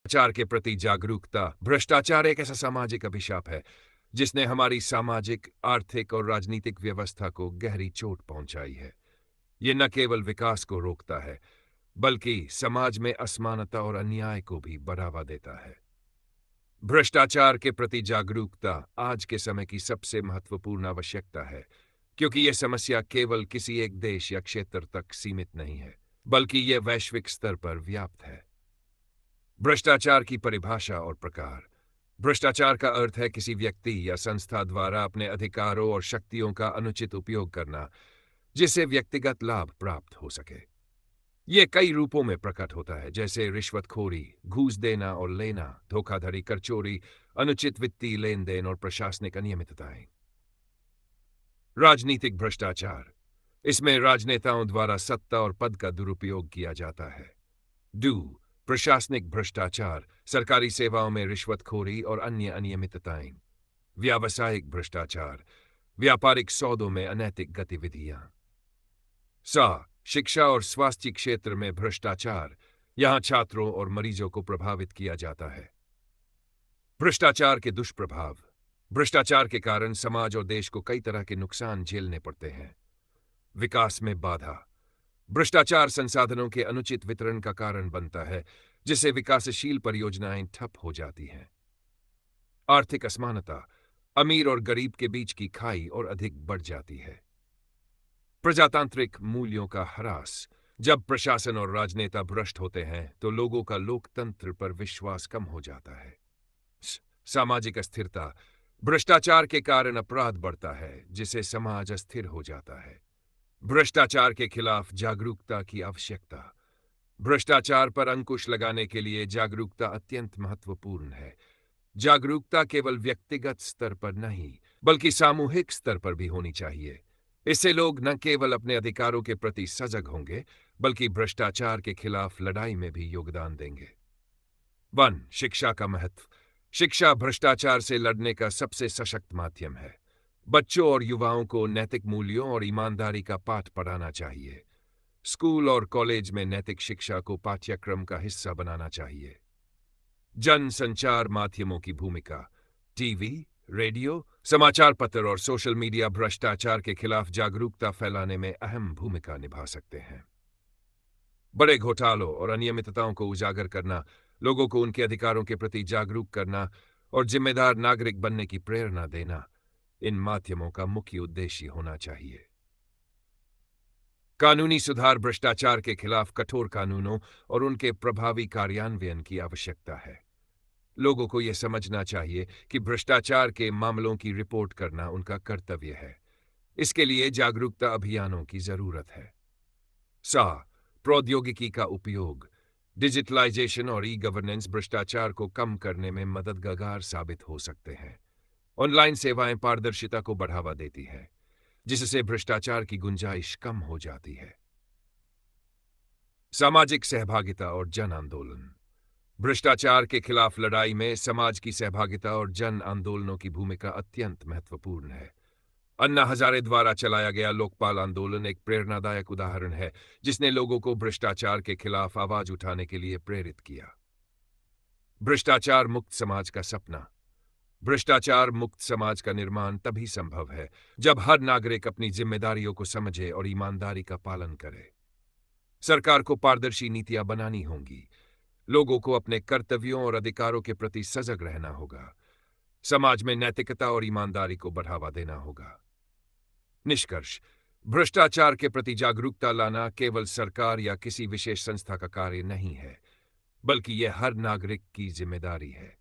भ्रष्टाचार के प्रति जागरूकता। भ्रष्टाचार एक ऐसा सामाजिक अभिशाप है जिसने हमारी सामाजिक, आर्थिक और राजनीतिक व्यवस्था को गहरी चोट पहुंचाई है। ये न केवल विकास को रोकता है, बल्कि समाज में असमानता और अन्याय को भी बढ़ावा देता है। भ्रष्टाचार के प्रति जागरूकता आज के समय की सबसे महत्वपूर्ण आवश्यकता है, क्योंकि यह समस्या केवल किसी एक देश या क्षेत्र तक सीमित नहीं है, बल्कि यह वैश्विक स्तर पर व्याप्त है। भ्रष्टाचार की परिभाषा और प्रकार। भ्रष्टाचार का अर्थ है किसी व्यक्ति या संस्था द्वारा अपने अधिकारों और शक्तियों का अनुचित उपयोग करना, जिससे व्यक्तिगत लाभ प्राप्त हो सके। यह कई रूपों में प्रकट होता है, जैसे रिश्वतखोरी, घूस देना और लेना, धोखाधड़ी, कर चोरी, अनुचित वित्तीय लेन देन और प्रशासनिक अनियमितताएं। राजनीतिक भ्रष्टाचार। इसमें राजनेताओं द्वारा सत्ता और पद का दुरुपयोग किया जाता है। प्रशासनिक भ्रष्टाचार, सरकारी सेवाओं में रिश्वतखोरी और अन्य अनियमितताएं। व्यावसायिक भ्रष्टाचार, व्यापारिक सौदों में अनैतिक गतिविधियां। शिक्षा और स्वास्थ्य क्षेत्र में भ्रष्टाचार, यहां छात्रों और मरीजों को प्रभावित किया जाता है। भ्रष्टाचार के दुष्प्रभाव। भ्रष्टाचार के कारण समाज और देश को कई तरह के नुकसान झेलने पड़ते हैं। विकास में बाधा। भ्रष्टाचार संसाधनों के अनुचित वितरण का कारण बनता है, जिससे विकासशील परियोजनाएं ठप हो जाती हैं। आर्थिक असमानता। अमीर और गरीब के बीच की खाई और अधिक बढ़ जाती है। प्रजातांत्रिक मूल्यों का ह्रास। जब प्रशासन और राजनेता भ्रष्ट होते हैं तो लोगों का लोकतंत्र पर विश्वास कम हो जाता है। सामाजिक अस्थिरता। भ्रष्टाचार के कारण अपराध बढ़ता है, जिससे समाज अस्थिर हो जाता है। भ्रष्टाचार के खिलाफ जागरूकता की आवश्यकता। भ्रष्टाचार पर अंकुश लगाने के लिए जागरूकता अत्यंत महत्वपूर्ण है। जागरूकता केवल व्यक्तिगत स्तर पर नहीं, बल्कि सामूहिक स्तर पर भी होनी चाहिए। इससे लोग न केवल अपने अधिकारों के प्रति सजग होंगे, बल्कि भ्रष्टाचार के खिलाफ लड़ाई में भी योगदान देंगे। शिक्षा का महत्व। शिक्षा भ्रष्टाचार से लड़ने का सबसे सशक्त माध्यम है। बच्चों और युवाओं को नैतिक मूल्यों और ईमानदारी का पाठ पढ़ाना चाहिए। स्कूल और कॉलेज में नैतिक शिक्षा को पाठ्यक्रम का हिस्सा बनाना चाहिए। जन संचार माध्यमों की भूमिका। टीवी, रेडियो, समाचार पत्र और सोशल मीडिया भ्रष्टाचार के खिलाफ जागरूकता फैलाने में अहम भूमिका निभा सकते हैं। बड़े घोटालों और अनियमितताओं को उजागर करना, लोगों को उनके अधिकारों के प्रति जागरूक करना और जिम्मेदार नागरिक बनने की प्रेरणा देना, इन माध्यमों का मुख्य उद्देश्य होना चाहिए। कानूनी सुधार। भ्रष्टाचार के खिलाफ कठोर कानूनों और उनके प्रभावी कार्यान्वयन की आवश्यकता है। लोगों को यह समझना चाहिए कि भ्रष्टाचार के मामलों की रिपोर्ट करना उनका कर्तव्य है। इसके लिए जागरूकता अभियानों की जरूरत है। प्रौद्योगिकी का उपयोग। डिजिटलाइजेशन और ई-गवर्नेंस भ्रष्टाचार को कम करने में मददगार साबित हो सकते हैं। ऑनलाइन सेवाएं पारदर्शिता को बढ़ावा देती है, जिससे भ्रष्टाचार की गुंजाइश कम हो जाती है। सामाजिक सहभागिता और जन आंदोलन। भ्रष्टाचार के खिलाफ लड़ाई में समाज की सहभागिता और जन आंदोलनों की भूमिका अत्यंत महत्वपूर्ण है। अन्ना हजारे द्वारा चलाया गया लोकपाल आंदोलन एक प्रेरणादायक उदाहरण है, जिसने लोगों को भ्रष्टाचार के खिलाफ आवाज उठाने के लिए प्रेरित किया। भ्रष्टाचार मुक्त समाज का सपना। भ्रष्टाचार मुक्त समाज का निर्माण तभी संभव है जब हर नागरिक अपनी जिम्मेदारियों को समझे और ईमानदारी का पालन करे। सरकार को पारदर्शी नीतियां बनानी होंगी। लोगों को अपने कर्तव्यों और अधिकारों के प्रति सजग रहना होगा। समाज में नैतिकता और ईमानदारी को बढ़ावा देना होगा। निष्कर्ष। भ्रष्टाचार के प्रति जागरूकता लाना केवल सरकार या किसी विशेष संस्था का कार्य नहीं है, बल्कि यह हर नागरिक की जिम्मेदारी है।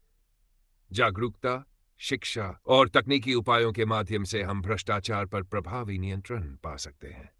जागरूकता, शिक्षा और तकनीकी उपायों के माध्यम से हम भ्रष्टाचार पर प्रभावी नियंत्रण पा सकते हैं।